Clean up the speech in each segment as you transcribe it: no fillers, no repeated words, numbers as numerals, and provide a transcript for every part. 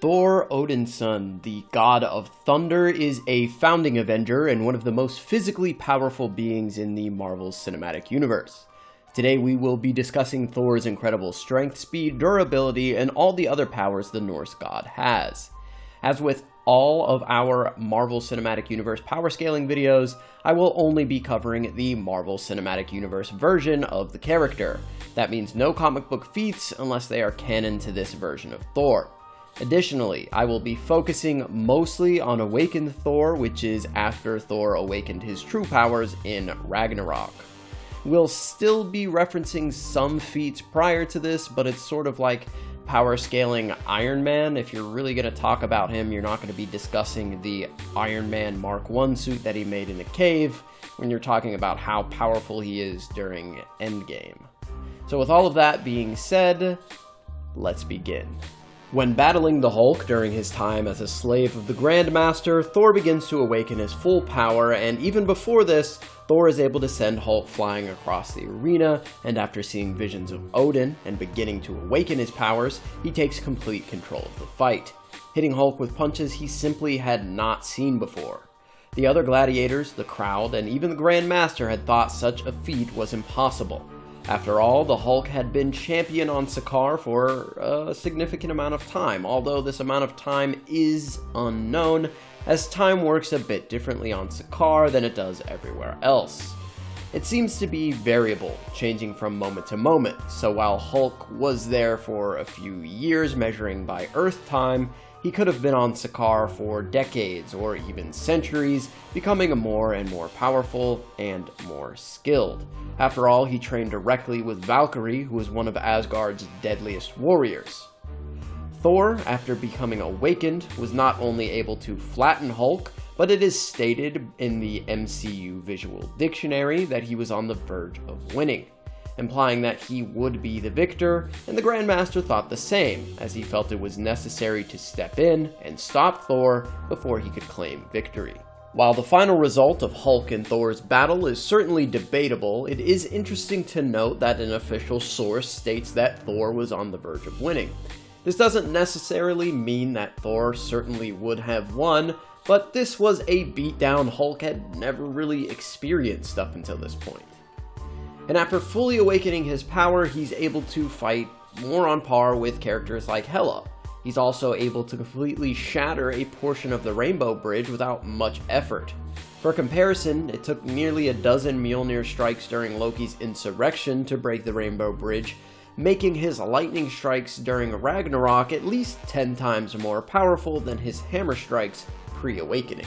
Thor Odinson, the God of Thunder, is a founding Avenger and one of the most physically powerful beings in the Marvel Cinematic Universe. Today we will be discussing Thor's incredible strength, speed, durability, and all the other powers the Norse god has. As with all of our Marvel Cinematic Universe power scaling videos, I will only be covering the Marvel Cinematic Universe version of the character. That means no comic book feats unless they are canon to this version of Thor. Additionally, I will be focusing mostly on Awakened Thor, which is after Thor awakened his true powers in Ragnarok. We'll still be referencing some feats prior to this, but it's sort of like power scaling Iron Man. If you're really going to talk about him, you're not going to be discussing the Iron Man Mark I suit that he made in a cave when you're talking about how powerful he is during Endgame. So with all of that being said, let's begin. When battling the Hulk during his time as a slave of the Grandmaster, Thor begins to awaken his full power, and even before this, Thor is able to send Hulk flying across the arena, and after seeing visions of Odin and beginning to awaken his powers, he takes complete control of the fight, hitting Hulk with punches he simply had not seen before. The other gladiators, the crowd, and even the Grandmaster had thought such a feat was impossible. After all, the Hulk had been champion on Sakaar for a significant amount of time, although this amount of time is unknown, as time works a bit differently on Sakaar than it does everywhere else. It seems to be variable, changing from moment to moment, so while Hulk was there for a few years measuring by Earth time, he could have been on Sakaar for decades or even centuries, becoming more and more powerful and more skilled. After all, he trained directly with Valkyrie, who was one of Asgard's deadliest warriors. Thor, after becoming awakened, was not only able to flatten Hulk, but it is stated in the MCU Visual Dictionary that he was on the verge of winning, implying that he would be the victor, and the Grandmaster thought the same, as he felt it was necessary to step in and stop Thor before he could claim victory. While the final result of Hulk and Thor's battle is certainly debatable, it is interesting to note that an official source states that Thor was on the verge of winning. This doesn't necessarily mean that Thor certainly would have won, but this was a beatdown Hulk had never really experienced up until this point. And after fully awakening his power, he's able to fight more on par with characters like Hela. He's also able to completely shatter a portion of the Rainbow Bridge without much effort. For comparison, it took nearly a dozen Mjolnir strikes during Loki's insurrection to break the Rainbow Bridge, making his lightning strikes during Ragnarok at least 10 times more powerful than his hammer strikes pre-awakening.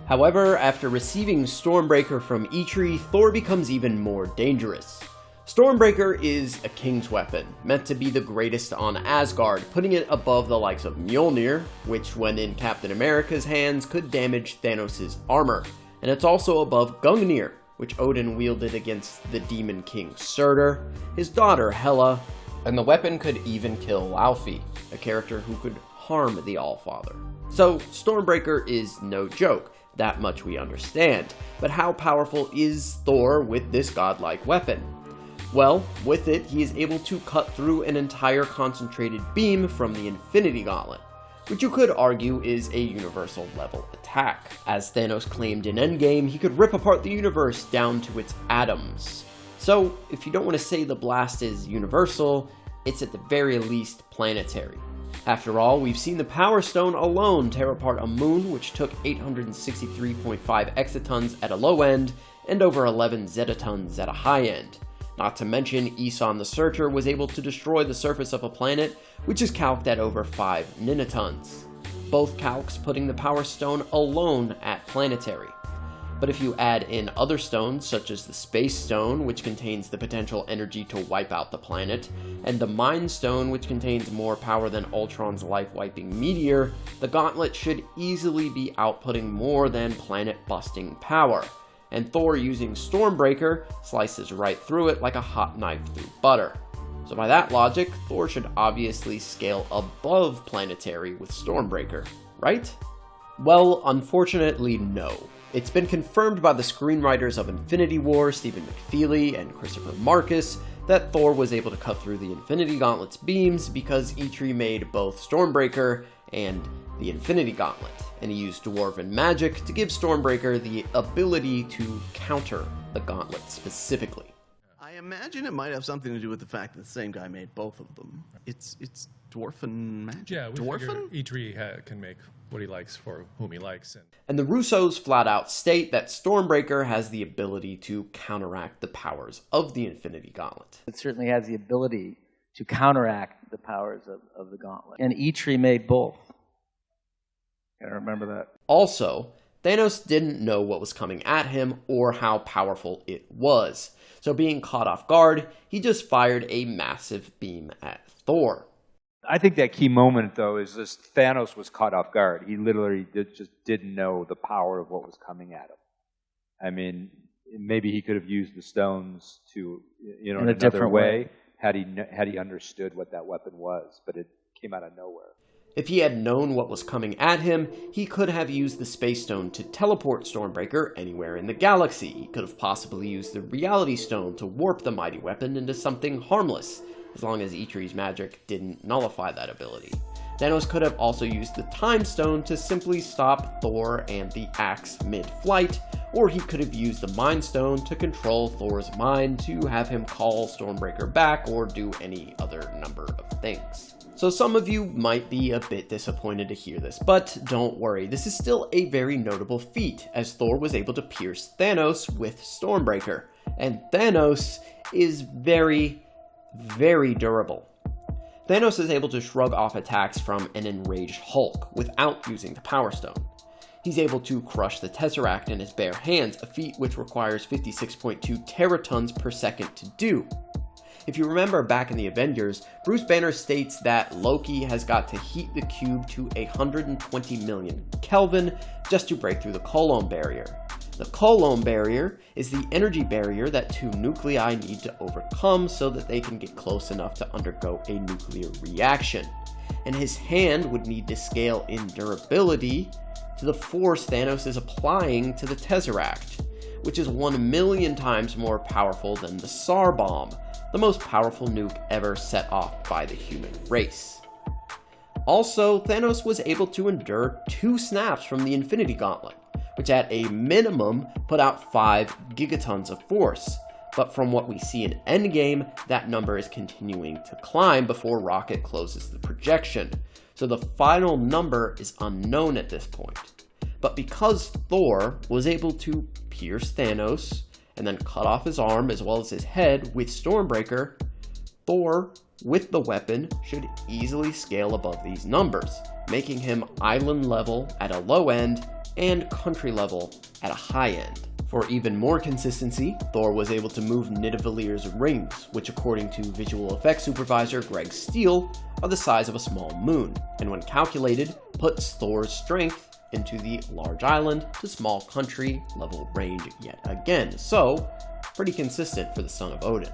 However, after receiving Stormbreaker from Eitri, Thor becomes even more dangerous. Stormbreaker is a king's weapon, meant to be the greatest on Asgard, putting it above the likes of Mjolnir, which when in Captain America's hands could damage Thanos' armor, and it's also above Gungnir, which Odin wielded against the Demon King Surtur, his daughter Hela, and the weapon could even kill Laufey, a character who could harm the Allfather. So Stormbreaker is no joke, that much we understand, but how powerful is Thor with this godlike weapon? Well, with it, he is able to cut through an entire concentrated beam from the Infinity Gauntlet, which you could argue is a universal level attack. As Thanos claimed in Endgame, he could rip apart the universe down to its atoms. So, if you don't want to say the blast is universal, it's at the very least planetary. After all, we've seen the Power Stone alone tear apart a moon which took 863.5 exatons at a low end and over 11 zetatons at a high end. Not to mention, Aeson the Searcher was able to destroy the surface of a planet, which is calced at over 5 ninotons. Both calcs putting the Power Stone alone at planetary. But if you add in other stones, such as the Space Stone, which contains the potential energy to wipe out the planet, and the Mind Stone, which contains more power than Ultron's life-wiping meteor, the gauntlet should easily be outputting more than planet-busting power. And Thor using Stormbreaker slices right through it like a hot knife through butter. So by that logic, Thor should obviously scale above planetary with Stormbreaker, right? Well, unfortunately no. It's been confirmed by the screenwriters of Infinity War, Stephen McFeely and Christopher Marcus, that Thor was able to cut through the Infinity Gauntlet's beams because S.H.I.E.L.D made both Stormbreaker and the Infinity Gauntlet, and he used Dwarven magic to give Stormbreaker the ability to counter the gauntlet specifically. I imagine it might have something to do with the fact that the same guy made both of them. It's dwarven magic. Yeah, we dwarven? figure S.H.I.E.L.D can make what he likes for whom he likes. And the Russos flat out state that Stormbreaker has the ability to counteract the powers of the Infinity Gauntlet. It certainly has the ability to counteract the powers of the gauntlet. And S.H.I.E.L.D made both. Gotta remember that. Also, Thanos didn't know what was coming at him or how powerful it was. So being caught off guard, he just fired a massive beam at Thor. I think that key moment, though, is this: Thanos was caught off guard. He literally just didn't know the power of what was coming at him. I mean, maybe he could have used the stones to, in another different way, had he understood what that weapon was, but it came out of nowhere. If he had known what was coming at him, he could have used the Space Stone to teleport Stormbreaker anywhere in the galaxy. He could have possibly used the Reality Stone to warp the mighty weapon into something harmless, as long as S.H.I.E.L.D's magic didn't nullify that ability. Thanos could have also used the Time Stone to simply stop Thor and the axe mid-flight, or he could have used the Mind Stone to control Thor's mind to have him call Stormbreaker back or do any other number of things. So some of you might be a bit disappointed to hear this, but don't worry, this is still a very notable feat, as Thor was able to pierce Thanos with Stormbreaker, and Thanos is very durable. Thanos is able to shrug off attacks from an enraged Hulk without using the Power Stone. He's able to crush the Tesseract in his bare hands, a feat which requires 56.2 teratons per second to do. If you remember back in the Avengers, Bruce Banner states that Loki has got to heat the cube to 120 million Kelvin just to break through the Coulomb barrier. The Coulomb barrier is the energy barrier that two nuclei need to overcome so that they can get close enough to undergo a nuclear reaction. And his hand would need to scale in durability to the force Thanos is applying to the Tesseract, which is 1 million times more powerful than the Tsar Bomb, the most powerful nuke ever set off by the human race. Also, Thanos was able to endure 2 snaps from the Infinity Gauntlet, which at a minimum put out 5 gigatons of force, but from what we see in Endgame, that number is continuing to climb before Rocket closes the projection, so the final number is unknown at this point. But because Thor was able to pierce Thanos and then cut off his arm as well as his head with Stormbreaker, Thor, with the weapon, should easily scale above these numbers, making him island level at a low end and country level at a high end. For even more consistency, Thor was able to move Nidavelir's rings, which according to visual effects supervisor Greg Steele, are the size of a small moon, and when calculated, puts Thor's strength into the large island to small country level range yet again, so pretty consistent for the son of Odin.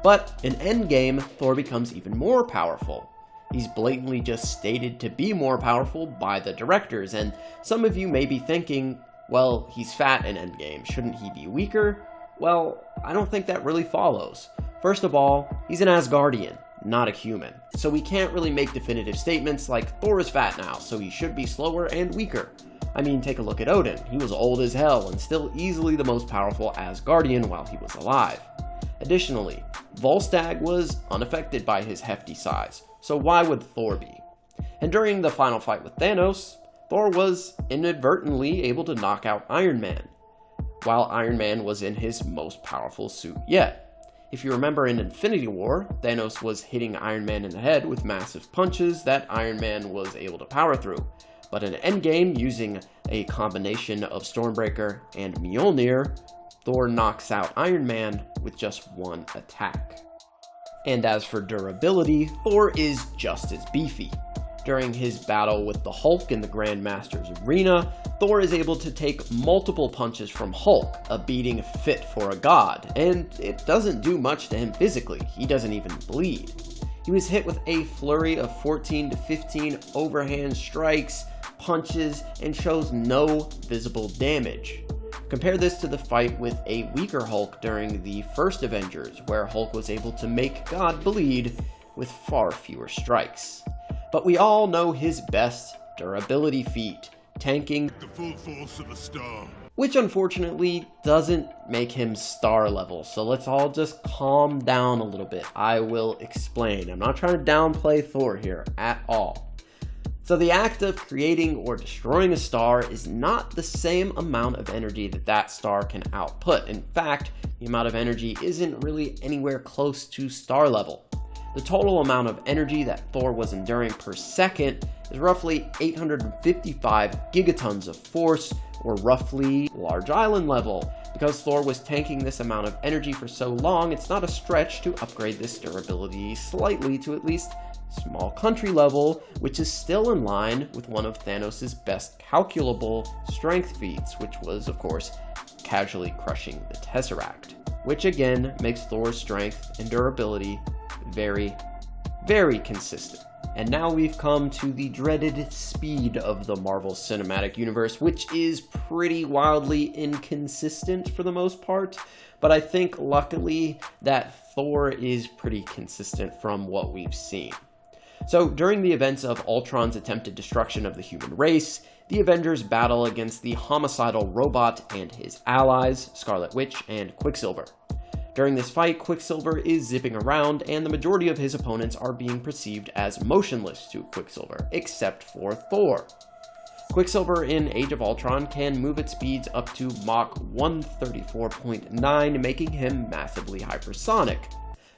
But in Endgame, Thor becomes even more powerful. He's blatantly just stated to be more powerful by the directors, and some of you may be thinking, well, he's fat in Endgame, shouldn't he be weaker? Well, I don't think that really follows. First of all, he's an Asgardian, not a human, so we can't really make definitive statements like Thor is fat now, so he should be slower and weaker. I mean, take a look at Odin. He was old as hell and still easily the most powerful Asgardian while he was alive. Additionally, Volstagg was unaffected by his hefty size, so why would Thor be? And during the final fight with Thanos, Thor was inadvertently able to knock out Iron Man, while Iron Man was in his most powerful suit yet. If you remember in Infinity War, Thanos was hitting Iron Man in the head with massive punches that Iron Man was able to power through. But in Endgame, using a combination of Stormbreaker and Mjolnir, Thor knocks out Iron Man with just 1 attack. And as for durability, Thor is just as beefy. During his battle with the Hulk in the Grandmaster's arena, Thor is able to take multiple punches from Hulk, a beating fit for a god, and it doesn't do much to him physically. He doesn't even bleed. He was hit with a flurry of 14 to 15 overhand strikes, punches, and shows no visible damage. Compare this to the fight with a weaker Hulk during the first Avengers, where Hulk was able to make God bleed with far fewer strikes. But we all know his best durability feat, tanking The full force of a star. which unfortunately doesn't make him star level. So let's all just calm down a little bit. I will explain. I'm not trying to downplay Thor here at all. So the act of creating or destroying a star is not the same amount of energy that that star can output. In fact, the amount of energy isn't really anywhere close to star level. The total amount of energy that Thor was enduring per second is roughly 855 gigatons of force, or roughly large island level. Because Thor was tanking this amount of energy for so long, it's not a stretch to upgrade this durability slightly to at least small country level, which is still in line with one of Thanos' best calculable strength feats, which was, of course, casually crushing the Tesseract, which again makes Thor's strength and durability very, very consistent. And now we've come to the dreaded speed of the Marvel Cinematic Universe, which is pretty wildly inconsistent for the most part, but I think luckily that Thor is pretty consistent from what we've seen. So during the events of Ultron's attempted destruction of the human race, the Avengers battle against the homicidal robot and his allies, Scarlet Witch and Quicksilver. During this fight, Quicksilver is zipping around, and the majority of his opponents are being perceived as motionless to Quicksilver, except for Thor. Quicksilver in Age of Ultron can move at speeds up to Mach 134.9, making him massively hypersonic.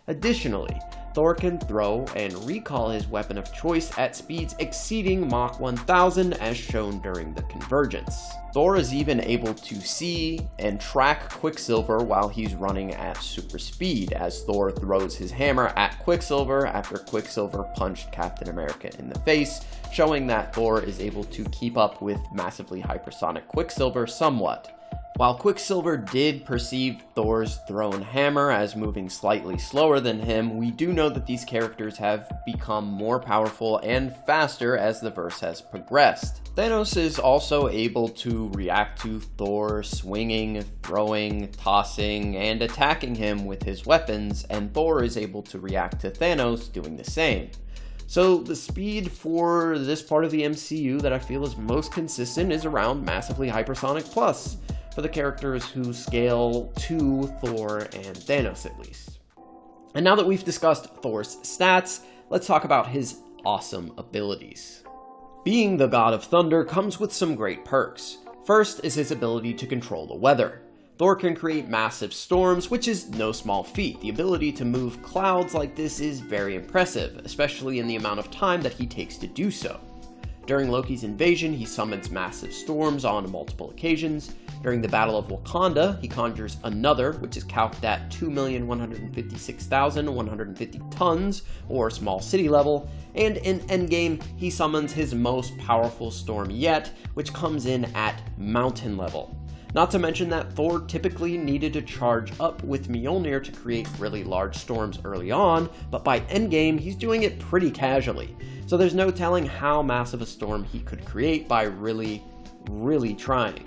Additionally, Thor can throw and recall his weapon of choice at speeds exceeding Mach 1000 as shown during the convergence. Thor is even able to see and track Quicksilver while he's running at super speed, as Thor throws his hammer at Quicksilver after Quicksilver punched Captain America in the face, showing that Thor is able to keep up with massively hypersonic Quicksilver somewhat. While Quicksilver did perceive Thor's thrown hammer as moving slightly slower than him, we do know that these characters have become more powerful and faster as the verse has progressed. Thanos is also able to react to Thor swinging, throwing, tossing, and attacking him with his weapons, and Thor is able to react to Thanos doing the same. So the speed for this part of the MCU that I feel is most consistent is around massively hypersonic plus, for the characters who scale to Thor and Thanos at least. And now that we've discussed Thor's stats, let's talk about his awesome abilities. Being the God of Thunder comes with some great perks. First is his ability to control the weather. Thor can create massive storms, which is no small feat. The ability to move clouds like this is very impressive, especially in the amount of time that he takes to do so. During Loki's invasion, he summons massive storms on multiple occasions. During the Battle of Wakanda, he conjures another, which is calced at 2,156,150 tons, or small city level, and in Endgame, he summons his most powerful storm yet, which comes in at mountain level. Not to mention that Thor typically needed to charge up with Mjolnir to create really large storms early on, but by Endgame, he's doing it pretty casually. So there's no telling how massive a storm he could create by really trying.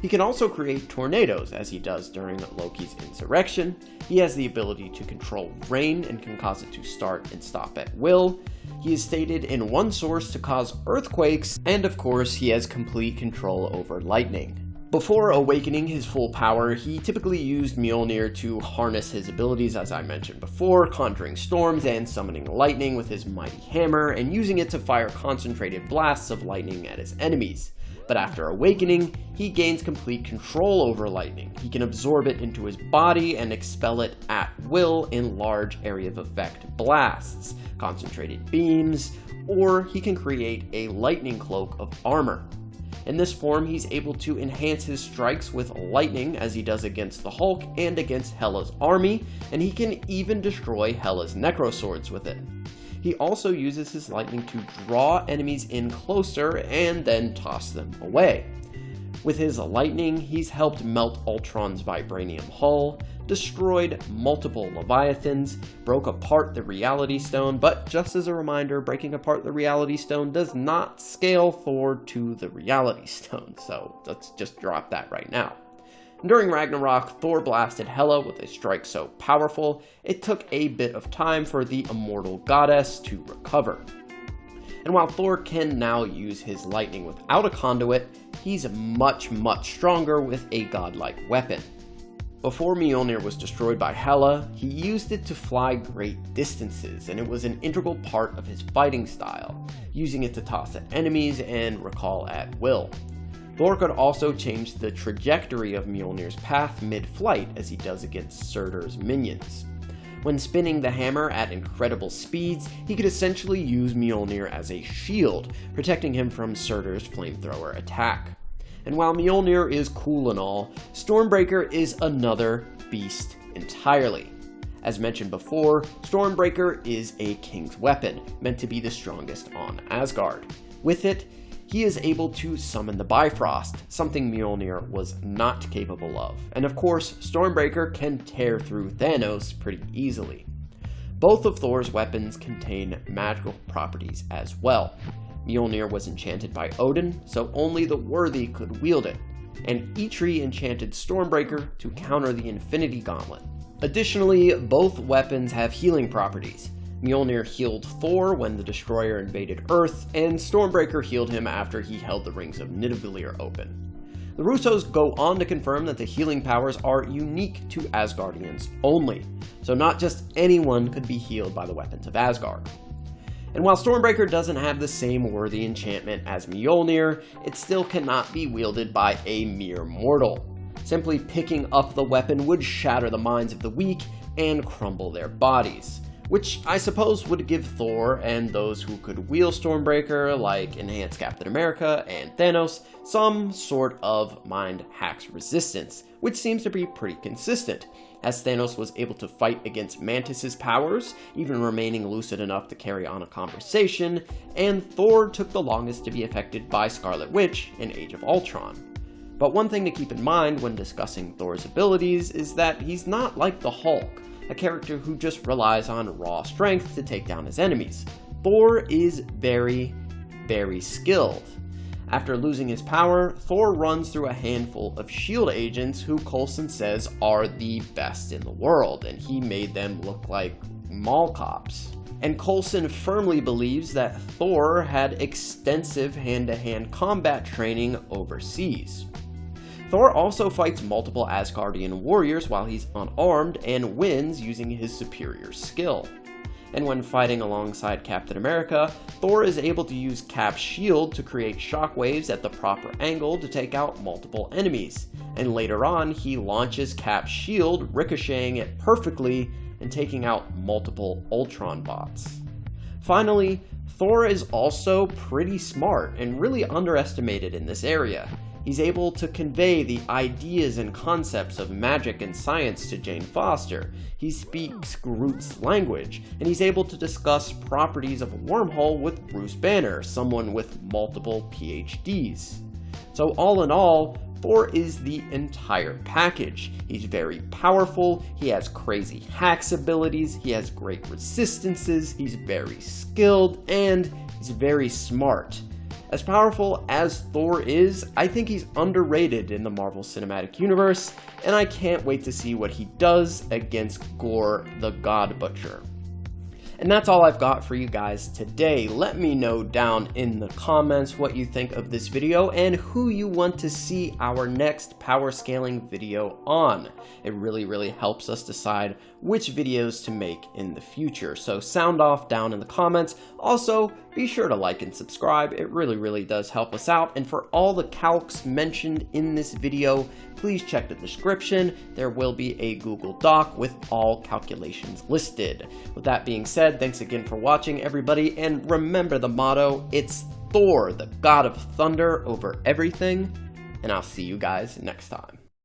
He can also create tornadoes, as he does during Loki's insurrection. He has the ability to control rain and can cause it to start and stop at will. He is stated in one source to cause earthquakes, and of course he has complete control over lightning. Before awakening his full power, he typically used Mjolnir to harness his abilities, as I mentioned before, conjuring storms and summoning lightning with his mighty hammer, and using it to fire concentrated blasts of lightning at his enemies. But after awakening, he gains complete control over lightning. He can absorb it into his body and expel it at will in large area of effect blasts, concentrated beams, or he can create a lightning cloak of armor. In this form, he's able to enhance his strikes with lightning, as he does against the Hulk and against Hela's army, and he can even destroy Hela's necroswords with it. He also uses his lightning to draw enemies in closer and then toss them away. With his lightning, he's helped melt Ultron's vibranium hull, destroyed multiple Leviathans, broke apart the Reality Stone, but just as a reminder, breaking apart the Reality Stone does not scale Thor to the Reality Stone, so let's just drop that right now. During Ragnarok, Thor blasted Hela with a strike so powerful, it took a bit of time for the immortal goddess to recover. And while Thor can now use his lightning without a conduit, he's much stronger with a godlike weapon. Before Mjolnir was destroyed by Hela, he used it to fly great distances, and it was an integral part of his fighting style, using it to toss at enemies and recall at will. Thor could also change the trajectory of Mjolnir's path mid-flight as he does against Surtur's minions. When spinning the hammer at incredible speeds, he could essentially use Mjolnir as a shield, protecting him from Surtur's flamethrower attack. And while Mjolnir is cool and all, Stormbreaker is another beast entirely. As mentioned before, Stormbreaker is a king's weapon, meant to be the strongest on Asgard. With it, he is able to summon the Bifrost, something Mjolnir was not capable of. And of course, Stormbreaker can tear through Thanos pretty easily. Both of Thor's weapons contain magical properties as well. Mjolnir was enchanted by Odin, so only the worthy could wield it, and Eitri enchanted Stormbreaker to counter the Infinity Gauntlet. Additionally, both weapons have healing properties. Mjolnir healed Thor when the Destroyer invaded Earth, and Stormbreaker healed him after he held the rings of Nidavellir open. The Russos go on to confirm that the healing powers are unique to Asgardians only, so not just anyone could be healed by the weapons of Asgard. And while Stormbreaker doesn't have the same worthy enchantment as Mjolnir, it still cannot be wielded by a mere mortal. Simply picking up the weapon would shatter the minds of the weak and crumble their bodies, which I suppose would give Thor and those who could wield Stormbreaker, like enhanced Captain America and Thanos, some sort of mind hacks resistance, which seems to be pretty consistent, as Thanos was able to fight against Mantis's powers, even remaining lucid enough to carry on a conversation, and Thor took the longest to be affected by Scarlet Witch in Age of Ultron. But one thing to keep in mind when discussing Thor's abilities is that he's not like the Hulk, a character who just relies on raw strength to take down his enemies. Thor is very skilled. After losing his power, Thor runs through a handful of S.H.I.E.L.D. agents who Coulson says are the best in the world, and he made them look like mall cops. And Coulson firmly believes that Thor had extensive hand-to-hand combat training overseas. Thor also fights multiple Asgardian warriors while he's unarmed and wins using his superior skill. And when fighting alongside Captain America, Thor is able to use Cap's shield to create shockwaves at the proper angle to take out multiple enemies. And later on, he launches Cap's shield, ricocheting it perfectly and taking out multiple Ultron bots. Finally, Thor is also pretty smart and really underestimated in this area. He's able to convey the ideas and concepts of magic and science to Jane Foster. He speaks Groot's language, and he's able to discuss properties of a wormhole with Bruce Banner, someone with multiple PhDs. So all in all, Thor is the entire package. He's very powerful, he has crazy hacks abilities, he has great resistances, he's very skilled, and he's very smart. As powerful as Thor is, I think he's underrated in the Marvel Cinematic Universe, and I can't wait to see what he does against Gorr the God Butcher. And that's all I've got for you guys today. Let me know down in the comments what you think of this video and who you want to see our next power scaling video on. It really helps us decide which videos to make in the future. So sound off down in the comments. Also, be sure to like and subscribe. It really does help us out. And for all the calcs mentioned in this video, please check the description. There will be a Google Doc with all calculations listed. With that being said, thanks again for watching, everybody, and remember the motto, it's Thor, the God of Thunder over everything, and I'll see you guys next time.